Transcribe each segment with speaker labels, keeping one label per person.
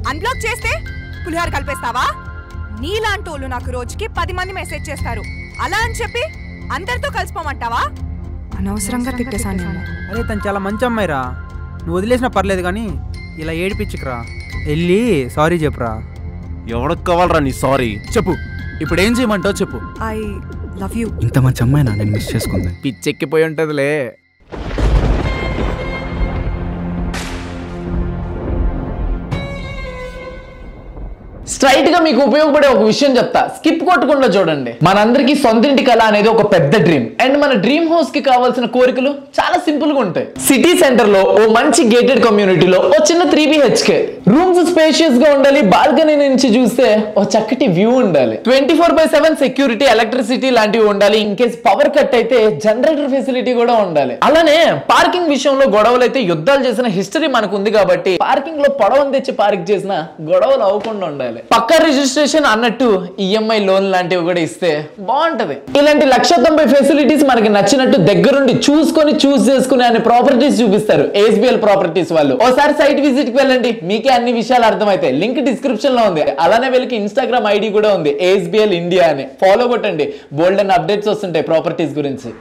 Speaker 1: Unblock చేస్తే పులిహార కలిపేస్తావా? నీలాంటి వాళ్ళు నాకు రోజుకి 10 మంది మెసేజ్ చేస్తారు. అలా అని చెప్పి అందరితో కలిసిపోమంటావా? అనవసరంగా తిట్టేశాను.
Speaker 2: అరే తను చాలా మంచి అమ్మాయిరా, నువ్వు వదిలేసినా పర్లేదు కానీ ఇలా ఏడిపించుకురా. వెళ్ళి సారీ చెప్పురా.
Speaker 3: ఎవరికి కావాలరా నీ సారీ? చెప్పు, ఇప్పుడు ఏం చేయమంటావు చెప్పు.
Speaker 1: I love you.
Speaker 4: ఇంత మంచి అమ్మాయినా నేను మిస్ చేసుకుంది?
Speaker 3: పిచ్చెక్కిపోయి ఉంటుందిలే.
Speaker 5: స్ట్రైట్ గా మీకు ఉపయోగపడే ఒక విషయం చెప్తా, స్కిప్ కొట్టకుండా చూడండి. మనందరికి సొంతింటి కళ అనేది ఒక పెద్ద డ్రీమ్. అండ్ మన డ్రీమ్ హౌస్ కి కావాల్సిన కోరికలు చాలా సింపుల్ గా ఉంటాయి. సిటీ సెంటర్ లో ఓ మంచి గేటెడ్ కమ్యూనిటీలో ఓ చిన్న 3 BHK రూమ్స్ స్పేషియస్ గా ఉండాలి. బాల్కనీ నుంచి చూస్తే ఓ చక్కటి వ్యూ ఉండాలి. 24/7 సెక్యూరిటీ, ఎలక్ట్రిసిటీ లాంటివి ఉండాలి. ఇన్ కేస్ పవర్ కట్ అయితే జనరేటర్ ఫెసిలిటీ కూడా ఉండాలి. అలానే పార్కింగ్ విషయంలో గొడవలు అయితే యుద్ధాలు చేసిన హిస్టరీ మనకు ఉంది కాబట్టి పార్కింగ్ లో పొడవను తెచ్చి పార్క్ చేసిన గొడవలు అవ్వకుండా ఉండాలి. పక్కా రిజిస్ట్రేషన్ అన్నట్టు ఈఎంఐ లోన్ లాంటివి కూడా ఇస్తే బాగుంటది. ఇలాంటి 190 ఫెసిలిటీస్ మనకి నచ్చినట్టు దగ్గరుండి చూస్ చేసుకునే అన్ని ప్రాపర్టీస్ చూపిస్తారు ASBL ప్రాపర్టీస్ వాళ్ళు. ఓసారి సైట్ విజిట్ కి వెళ్ళండి, మీకే అన్ని విషయాలు అర్థమైతాయి. లింక్ డిస్క్రిప్షన్ లో ఉంది. అలానే వీళ్ళకి ఇన్స్టాగ్రామ్ ఐడి కూడా ఉంది, ASBL ఇండియా అని. ఫాలో కొట్టండి, బోల్డ్ అండ్ అప్డేట్స్ వస్తుంటాయి ప్రాపర్టీస్ గురించి.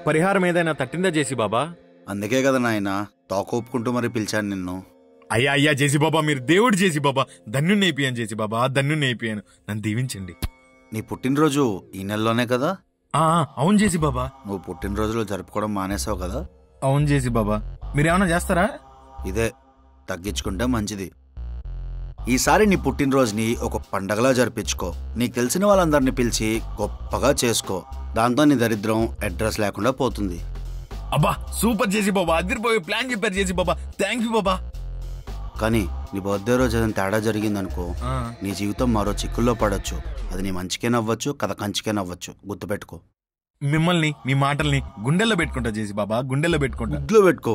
Speaker 6: పరిహారం ఏదైనా తట్టిందా జేసీ బాబా?
Speaker 4: అందుకే కదా నాయన తోక ఒప్పుకుంటూ మరి పిలిచాను నిన్ను.
Speaker 6: అయ్యా అయ్యా జేసీ బాబా, మీరు దేవుడు జేసీ బాబా. ధన్యుణ్ణి అయిపోయాను జేసీ బాబా, ధన్యుణ్ణి అయిపోయాను. నన్ను దీవించండి.
Speaker 4: నీ పుట్టినరోజు ఈ నెలలోనే కదా?
Speaker 6: అవును జేసీ బాబా.
Speaker 4: నువ్వు పుట్టినరోజులో జరుపుకోవడం మానేసావు కదా?
Speaker 6: అవును జేసీ బాబా. మీరేమన్నా చేస్తారా?
Speaker 4: ఇదే తగ్గించుకుంటే మంచిది. ఈసారి నీ పుట్టినరోజుని ఒక పండగలా జరిపించుకో. నీకు తెలిసిన వాళ్ళందరినీ పిలిచి గొప్పగా చేసుకో. దాంతో నీ దరిద్రం అడ్రస్ లేకుండా పోతుంది.
Speaker 6: అబ్బా సూపర్ జేసీ బాబా, అదిరిపోయే ప్లాన్ చెప్పారు జేసీ బాబా. థ్యాంక్ యూ బాబా.
Speaker 4: కానీ నీ బర్త్డే రోజు ఏదైనా తేడా జరిగిందనుకో, నీ జీవితం మరో చిక్కుల్లో పడొచ్చు. అది నీ మంచికే నవ్వచ్చు, కథ కంచికే నవ్వచ్చు. గుర్తుపెట్టుకో.
Speaker 6: మిమ్మల్ని మీ మాటల్ని గుండెల్లో పెట్టుకుంటా జేసీ బాబా, గుండెల్లో పెట్టుకుంటా.
Speaker 4: గుడ్లో పెట్టుకో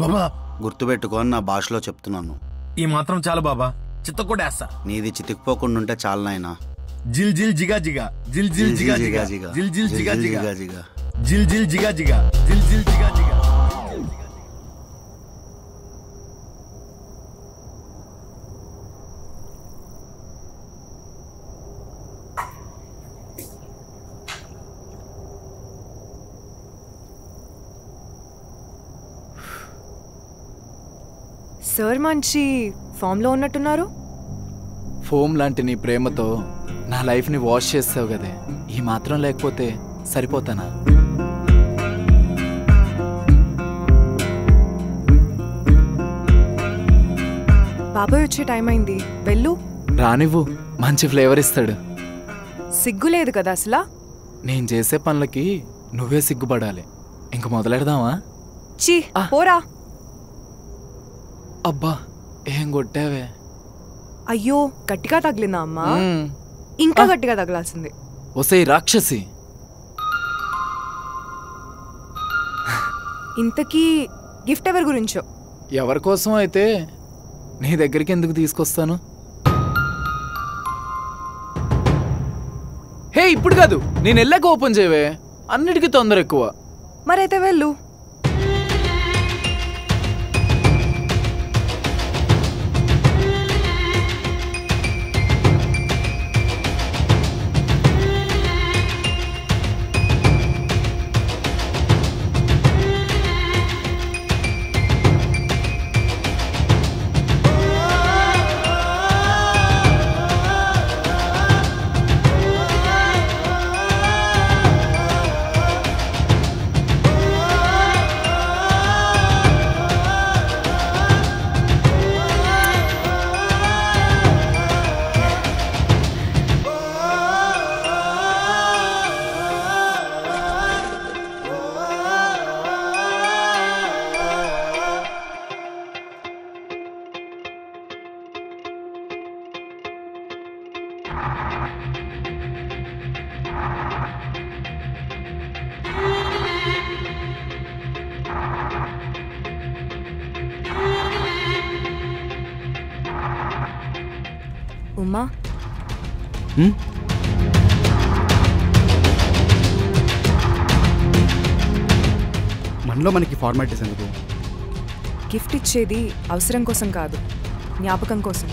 Speaker 6: బాబా.
Speaker 4: గుర్తుపెట్టుకో అని నా భాషలో చెప్తున్నాను.
Speaker 6: ఈ మాత్రం చాలు బాబా, చిత్తకొడేస్తా.
Speaker 4: నీది చితికిపోకుండా ఉంటే చాలు నాయనా.
Speaker 6: జిల్ జిల్ జిగా జిగా, జిల్ జిల్ జిగా జిగా, జిల్ జిల్ జిగా జిగా, జిల్ జిల్ జిగా జిగా, జిల్ జిల్ జిగా జిగా.
Speaker 1: సార్ మంచి ఫామ్లో ఉన్నట్టున్నారు.
Speaker 5: ఫోమ్ లాంటి నీ ప్రేమతో నా లైఫ్ని వాష్ చేస్తావు కదే, ఈ మాత్రం లేకపోతే సరిపోతానా?
Speaker 1: బాబాయ్ వచ్చే టైం అయింది, వెళ్ళు.
Speaker 5: రానివ్వు, మంచి ఫ్లేవర్ ఇస్తాడు.
Speaker 1: సిగ్గు లేదు కదా అసలు.
Speaker 5: నేను చేసే పనులకి నువ్వే సిగ్గుపడాలి. ఇంక మొదలెడదామా?
Speaker 1: చీ పోరా.
Speaker 5: అబ్బా ఏం కొట్టావే.
Speaker 1: అయ్యో గట్టిగా తగిలిందా అమ్మా? ఇంకా గట్టిగా తగలాల్సింది.
Speaker 5: ఒసే రాక్షసి,
Speaker 1: ఇంతకీ గిఫ్ట్ ఎవరి గురించో?
Speaker 5: ఎవరి కోసం అయితే నీ దగ్గరికి ఎందుకు తీసుకొస్తాను? హే ఇప్పుడు కాదు, నేను వెళ్ళాక ఓపెన్ చేయవే, అన్నిటికీ తొందర ఎక్కువ.
Speaker 1: మరైతే వెళ్ళు. ఉమా,
Speaker 7: మనలో మనకి ఫార్మాలిటీస్ ఎందుకు?
Speaker 1: గిఫ్ట్ ఇచ్చేది అవసరం కోసం కాదు, జ్ఞాపకం కోసం.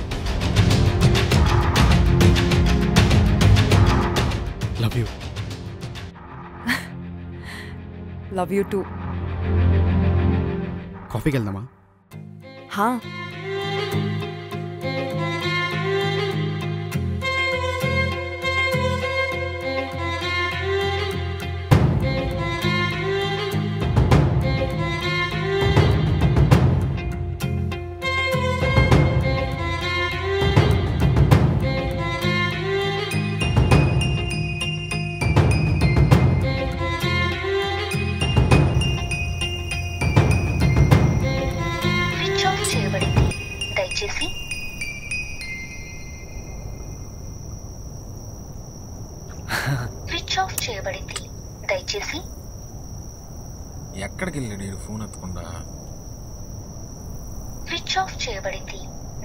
Speaker 7: Love you.
Speaker 1: Love you two.
Speaker 7: కాఫీకి వెళ్దామా?
Speaker 1: హా.
Speaker 8: దయచేసి.
Speaker 6: ఎక్కడికి వెళ్ళాడు ఫోన్ ఎత్తకుండా?
Speaker 8: స్విచ్ ఆఫ్ చేయబడింది,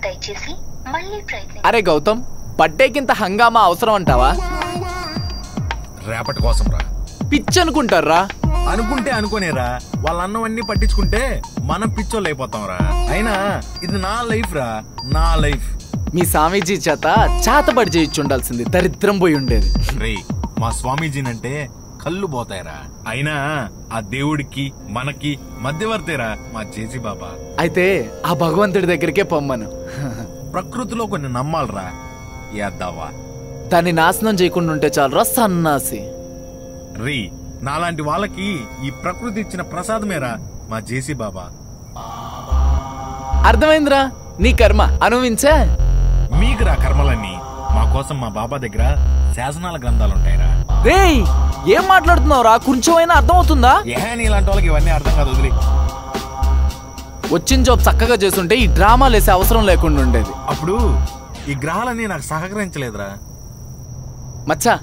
Speaker 8: దయచేసి మళ్ళీ ప్రయత్నించండి.
Speaker 5: అరే గౌతమ్, బర్త్డేకింత హంగామా అవసరం అంటావా?
Speaker 6: రేపటి కోసం రా.
Speaker 5: పిచ్ అనుకుంటారా?
Speaker 6: అనుకుంటే అనుకోనేరా, వాళ్ళ అన్నం అన్ని పట్టించుకుంటే మనం పిచ్చోళ్ళు అయిపోతాం రా. అయినా ఇది నా లైఫ్ రా, నా లైఫ్.
Speaker 5: మీ స్వామీజీ చేత చాతబడి చేయించి ఉండాల్సింది, దరిద్రం పోయి ఉండేది.
Speaker 6: రే, మా స్వామీజీనంటే కళ్ళు పోతాయిరా. అయినా ఆ దేవుడికి మనకి మధ్యవర్తేరా మా జేసీ బాబా.
Speaker 5: అయితే ఆ భగవంతుడి దగ్గరికే పొమ్మను.
Speaker 6: ప్రకృతిలో కొన్ని నమ్మాలరా, ఏద్దావా?
Speaker 5: దాన్ని నాశనం చేయకుండా ఉంటే చాలరా సన్నాసి.
Speaker 6: రీ, నాలాంటి వాళ్ళకి ఈ ప్రకృతి ఇచ్చిన ప్రసాదమేరా మా జేసీ బాబా.
Speaker 5: అర్థమైందిరా, నీ కర్మ అనుభవించే.
Speaker 6: మీకురా కర్మలన్నీ, మా కోసం మా బాబా దగ్గర శాసనాల గ్రంథాలుంటాయిరా.
Speaker 5: రేయ్, ఏం మాట్లాడుతున్నావురా? కొంచెమైనా అర్థం అవుతుందా?
Speaker 6: ఇలాంటి వాళ్ళకి ఇవన్నీ అర్థం కాదు, వదిలి.
Speaker 5: వచ్చిన జాబ్ చక్కగా చేస్తుంటే ఈ డ్రామాలు వేసే అవసరం లేకుండా ఉండేది.
Speaker 6: అప్పుడు ఈ గ్రహాలన్నీ నాకు సహకరించలేదురా.
Speaker 5: మచ్చా,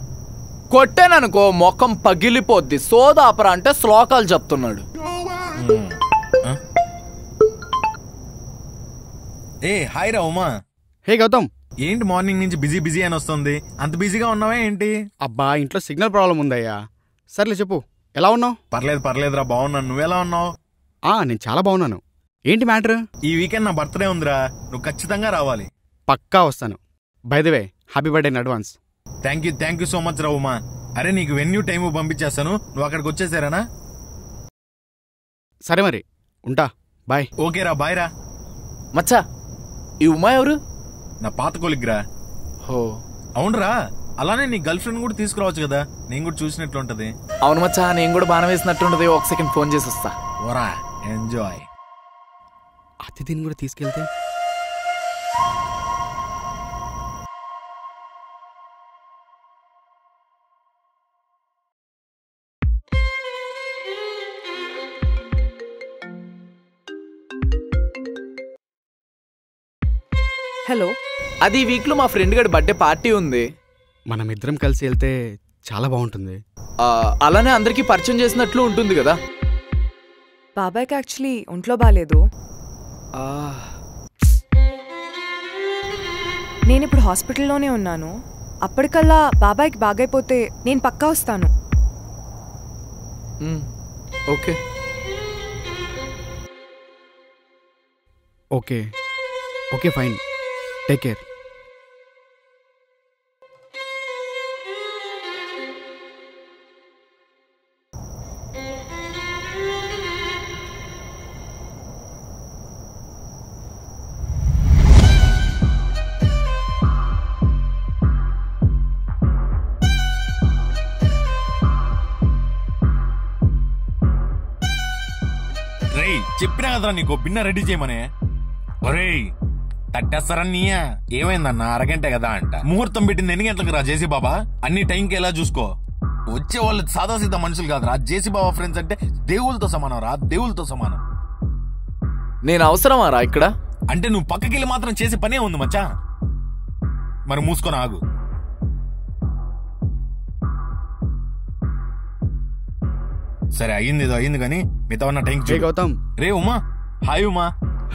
Speaker 5: కొట్టాననుకో మొఖం పగిలిపోద్ది. సోదాపరా అంటే శ్లోకాలు చెప్తున్నాడు.
Speaker 6: ఏ హాయ్ రా ఉమా.
Speaker 7: హే గౌతమ్.
Speaker 6: ఏంటి మార్నింగ్ నుంచి బిజీ బిజీ అని వస్తుంది, అంత బిజీగా ఉన్నావా ఏంటి?
Speaker 7: అబ్బా ఇంట్లో సిగ్నల్ ప్రాబ్లం ఉందయ్యా. సర్లే చెప్పు, ఎలా ఉన్నావు?
Speaker 6: పర్లేదురా, బాగున్నాను. నువ్వెలా ఉన్నావు?
Speaker 7: నేను చాలా బాగున్నాను. ఏంటి మ్యాటర్?
Speaker 6: ఈ వీకెండ్ నా బర్త్డే ఉందిరా, నువ్వు ఖచ్చితంగా రావాలి.
Speaker 7: పక్కా వస్తాను. By the way happy birthday in advance.
Speaker 6: Thank you so much రా ఉమా. అరే నీకు వెన్యూ టైము పంపించేస్తాను, నువ్వు అక్కడికి వచ్చేసారానా?
Speaker 7: సరే మరి ఉంటా, బాయ్.
Speaker 6: ఓకేరా, బాయ్ రా.
Speaker 5: మచ్చా ఈ ఉమా ఎవరు?
Speaker 6: నా పాత కొలిగ్రా.
Speaker 5: హో
Speaker 6: అవునరా, అలానే నీ గర్ల్ ఫ్రెండ్ కూడా తీసుకురావచ్చు కదా, నేను కూడా చూసినట్లుంటది.
Speaker 5: అవును మచ్చా, నేను కూడా బాణం వేసినట్టుంటది. ఒక సెకండ్ ఫోన్ చేసి వస్తా.
Speaker 6: ఓరా ఎంజాయ్.
Speaker 7: అతిథిని కూడా తీసుకెళ్తే
Speaker 1: హలో,
Speaker 5: అది ఈ వీక్ లో మా ఫ్రెండ్ గడి బర్త్డే పార్టీ ఉంది.
Speaker 7: మనం ఇద్దరం కలిసి వెళ్తే చాలా బాగుంటుంది.
Speaker 5: అలానే అందరికీ పరిచయం చేసినట్లు ఉంటుంది కదా.
Speaker 1: బాబాయ్కి యాక్చువల్లీ ఒంట్లో బాగాలేదు. నేను ఇప్పుడు హాస్పిటల్లోనే ఉన్నాను. అప్పటికల్లా బాబాయ్కి బాగైపోతే నేను పక్కా వస్తాను.
Speaker 5: Okay
Speaker 7: okay okay fine, take care.
Speaker 6: రేయ్ చెప్పినా కదరా నీకు బిన్న రెడీ చేయమనే. ఒరేయ్ తట్టేస్తారన్నీయా, ఏమైందన్నా అరగంటే కదా అంట. ముహూర్తం పెట్టింది ఎన్ని గంటలకు రా జేసీ బాబా? అన్ని టైంకి ఎలా చూసుకో. వచ్చే వాళ్ళు సాదాసీదా మనుషులు కాదురా, జేసీ బాబా ఫ్రెండ్స్ అంటే దేవుళ్ళతో సమానం రా, దేవుళ్ళతో సమానం.
Speaker 5: నేను అవసరమా రా ఇక్కడ?
Speaker 6: అంటే నువ్వు పక్కకెళ్ళి మాత్రం చేసే పనే ఉంది మచ్చా. మరి మూసుకొని ఆగు. సరే అయ్యింది ఏదో అయ్యింది కానీ మిగతా ఉన్న టైం
Speaker 7: గౌతమ్.
Speaker 6: రే Uma, hi Uma.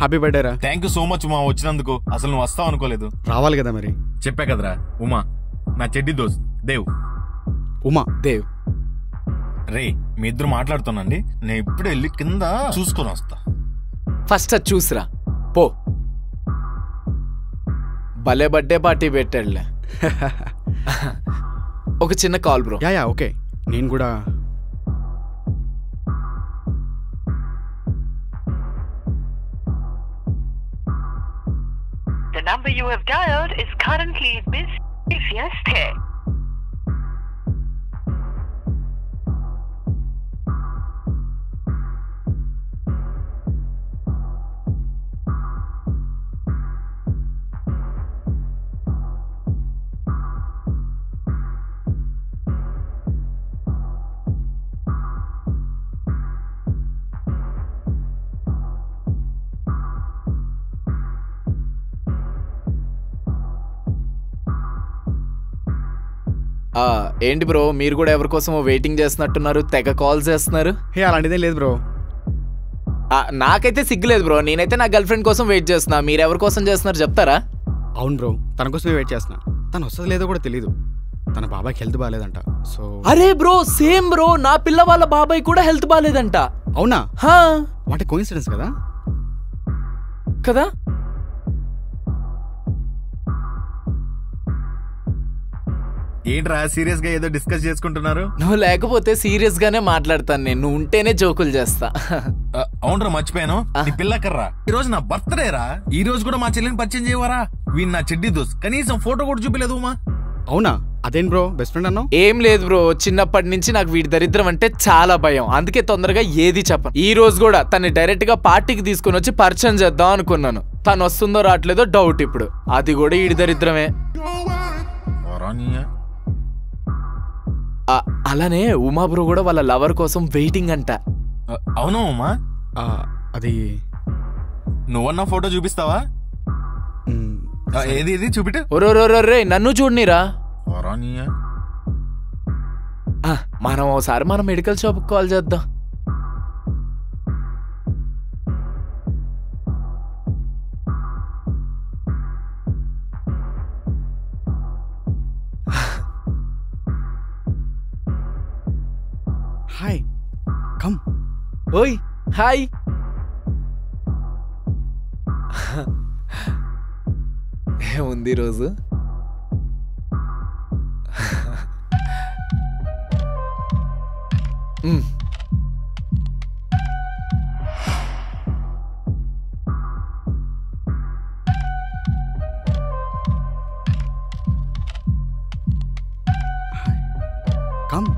Speaker 7: Happy birthday రా.
Speaker 6: Thank you so much Uma వచ్చినందుకు. అసలు నువ్వు వస్తావు అనుకోలేదు.
Speaker 7: రావాలి కదా మరి.
Speaker 6: చెప్పా కదరా ఉమా, నా చెడ్డి దోస్త్ దేవ్.
Speaker 7: ఉమా
Speaker 5: దేవ్.
Speaker 6: రే మీ ఇద్దరు మాట్లాడుతానండి, నేను ఇప్పుడు వెళ్ళి కింద చూసుకొని వస్తా.
Speaker 5: ఫస్ట్ అది చూసిరా పో. భలే బర్త్డే పార్టీ పెట్టాడులే. ఒక చిన్న కాల్ బ్రో.
Speaker 7: Yeah okay. నేను కూడా
Speaker 9: The number you have dialed is currently busy. Fieste.
Speaker 5: ఏంటి బ్రో, మీరు కూడా ఎవరి కోసమో వెయిటింగ్ చేస్తున్నట్టున్నారు, తెగ కాల్ చేస్తున్నారు.
Speaker 7: హే అలాంటిదేం లేదు బ్రో.
Speaker 5: నాకైతే సిగ్గులేదు బ్రో, నేనైతే నా గర్ల్ ఫ్రెండ్ కోసం వెయిట్ చేస్తున్నా. మీరు ఎవరి కోసం చేస్తున్నారు చెప్తారా?
Speaker 7: అవును బ్రో, తన కోసమే వెయిట్ చేస్తున్నా. తను వస్తుంది లేదో కూడా తెలీదు. తన బాబాయ్కి హెల్త్ బాగాలేదంట. సో
Speaker 5: అరే బ్రో సేమ్ బ్రో, నా పిల్ల వాళ్ళ బాబాయ్ కూడా హెల్త్ బాగాలేదంట.
Speaker 7: అవునా?
Speaker 5: హా
Speaker 7: వాటి కోఇన్సిడెన్స్ కదా
Speaker 5: కదా.
Speaker 6: ఏంట్రా సీరియస్ గా ఏదో డిస్కస్ చేసుకుంటున్నారు?
Speaker 5: నువ్వు లేకపోతే సీరియస్ గానే మాట్లాడతాను నేను, నువ్వు ఉంటేనే జోకులు చేస్తా.
Speaker 6: అవునరా మర్చిపోయాను, నీ పిల్లకర్రా ఈ రోజు నా బర్త్డే రా. ఈ రోజు కూడా మా చెల్లిని పరిచయం చేయవారా? వీళ్ళు నా చెడ్డి దోస్త్, కనీసం ఫోటో కూడా చూపిలేదు ఉమా.
Speaker 7: అవునా? అదేం బ్రో బెస్ట్ ఫ్రెండ్ అన్నావు?
Speaker 5: ఏం లేదు బ్రో, చిన్నప్పటి నుంచి నాకు వీడి దరిద్రం అంటే చాలా భయం, అందుకే తొందరగా ఏది చెప్పను. ఈ రోజు కూడా తను డైరెక్ట్ గా పార్టీకి తీసుకుని వచ్చి పరిచయం చేద్దాం అనుకున్నాను. తను వస్తుందో రావట్లేదో డౌట్ ఇప్పుడు. అది కూడా ఈడి దరిద్రమే. అలానే ఉమా బ్రో కూడా వాళ్ళ లవర్ కోసం వెయిటింగ్ అంట.
Speaker 6: అవునా ఉమా?
Speaker 7: అది
Speaker 6: నువ్వన్నా ఫోటో చూపిస్తావా? ఏది ఇది చూపిట.
Speaker 5: ఒరే నన్ను చూడనిరా. మనం ఒకసారి మన మెడికల్ షాప్ కాల్ చేద్దాం.
Speaker 7: Hi come.
Speaker 5: ఓయ్ హాయ్. ఏముంది ఈరోజు?
Speaker 7: కమ్.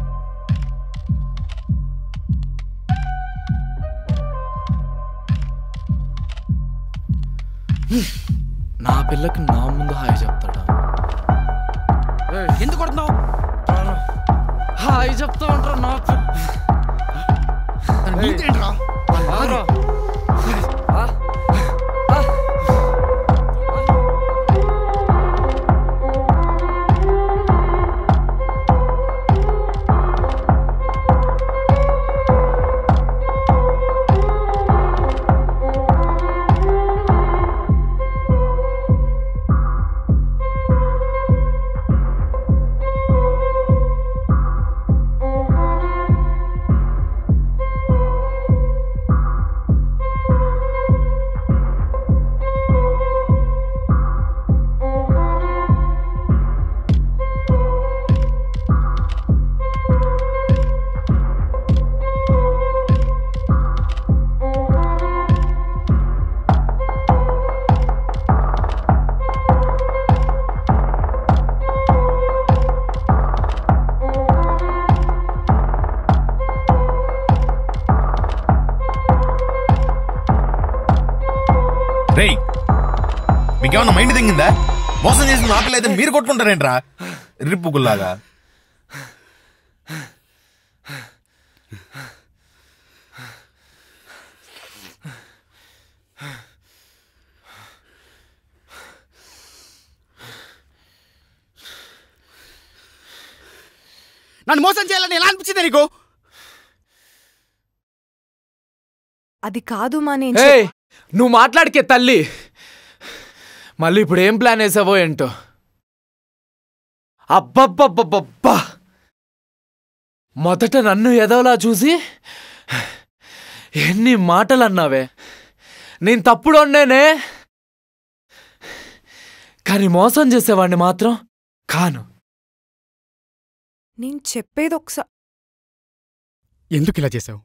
Speaker 5: నా పిల్లకి నా ముందు హాయ్ చెప్తాడా?
Speaker 7: ఎందుకు కొడుతున్నావు?
Speaker 5: హాయ్ చెప్తా ఉంటారా నా
Speaker 7: నీకేంట్రా?
Speaker 6: రేయ్, మీకేమన్నా మైండ్ తెంగిందా? మోసం చేసిన ఆటలైతే మీరు కొట్టుకుంటారేంట్రా రిప్పుకుల్లాగా?
Speaker 7: నన్ను మోసం చేయాలని ఎలా అనిపించింది నీకు?
Speaker 1: అది కాదు మా
Speaker 5: నువ్వు మాట్లాడికే తల్లి. మళ్ళీ ఇప్పుడు ఏం ప్లాన్ వేసావో ఏంటో. అబ్బబ్బబ్బబ్బబ్బా, మొదట నన్ను ఎదవలా చూసి ఎన్ని మాటలు అన్నావే. నేను తప్పుడోనేనే, కానీ మోసం చేసేవాడిని మాత్రం కాను.
Speaker 1: నేను చెప్పేది ఒకసారి.
Speaker 7: ఎందుకు ఇలా చేసావు?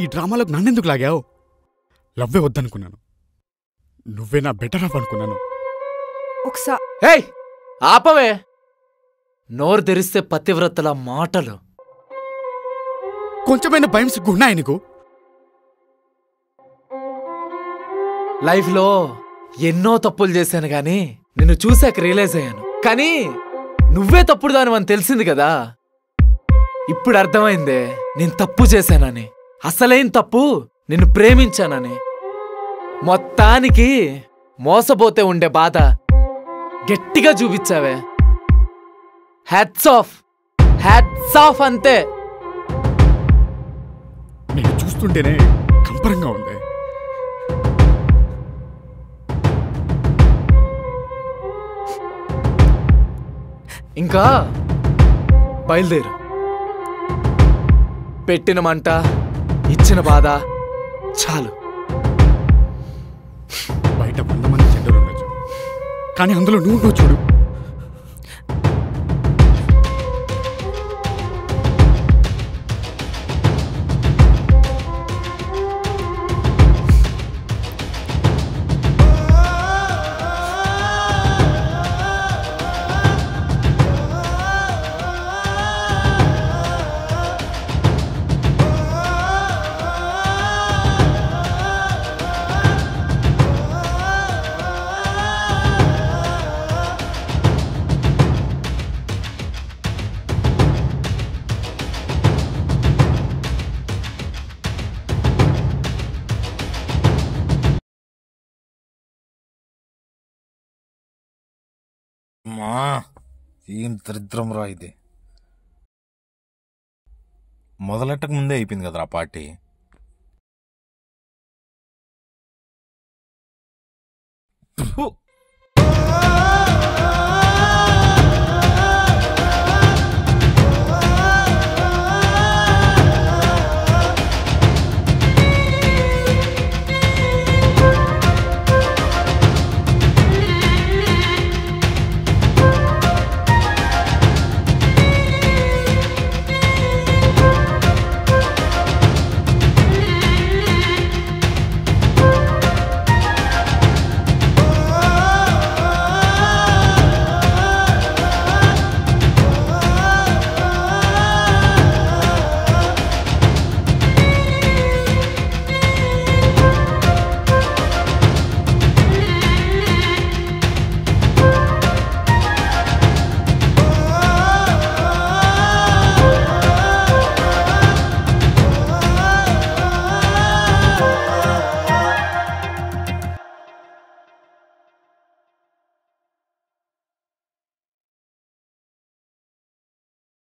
Speaker 7: ఈ డ్రామాలోకి నన్నెందుకు లాగావు? లవ్వే వద్దనుకున్నాను, నువ్వే నా బెటర్ ఆఫ్ అనుకున్నాను.
Speaker 1: ఒకసారి
Speaker 5: ఏయ్ ఆపవే, నోరు తెరిస్తే పతివ్రతల మాటలు.
Speaker 7: కొంచెమైనా భయం సిగ్గున్నాయి నీకు?
Speaker 5: లైఫ్లో ఎన్నో తప్పులు చేశాను గాని నిన్ను చూశాక రియలైజ్ అయ్యాను. కానీ నువ్వే తప్పుడు దానివని తెలిసింది కదా. ఇప్పుడు అర్థమైందే నేను తప్పు చేశానని. అసలైన తప్పు నిన్ను ప్రేమించానని. మొత్తానికి మోసపోతే ఉండే బాధ గట్టిగా చూపించావే. హ్యాట్స్ ఆఫ్, హ్యాట్స్ ఆఫ్ అంతే.
Speaker 7: నేను చూస్తుంటేనే కంపరంగా ఉంది.
Speaker 5: ఇంకా బయలుదేరు. పెట్టిన మంట, ఇచ్చిన బాధ చాలు.
Speaker 7: బయట 100 మంది చెడ్డలు ఉండొచ్చు, కానీ అందులో నువ్వు చూడు.
Speaker 6: మా ఏం దరిద్రం రా ఇది. మొదలెట్టక ముందే అయిపోయింది కదరా పార్టీ.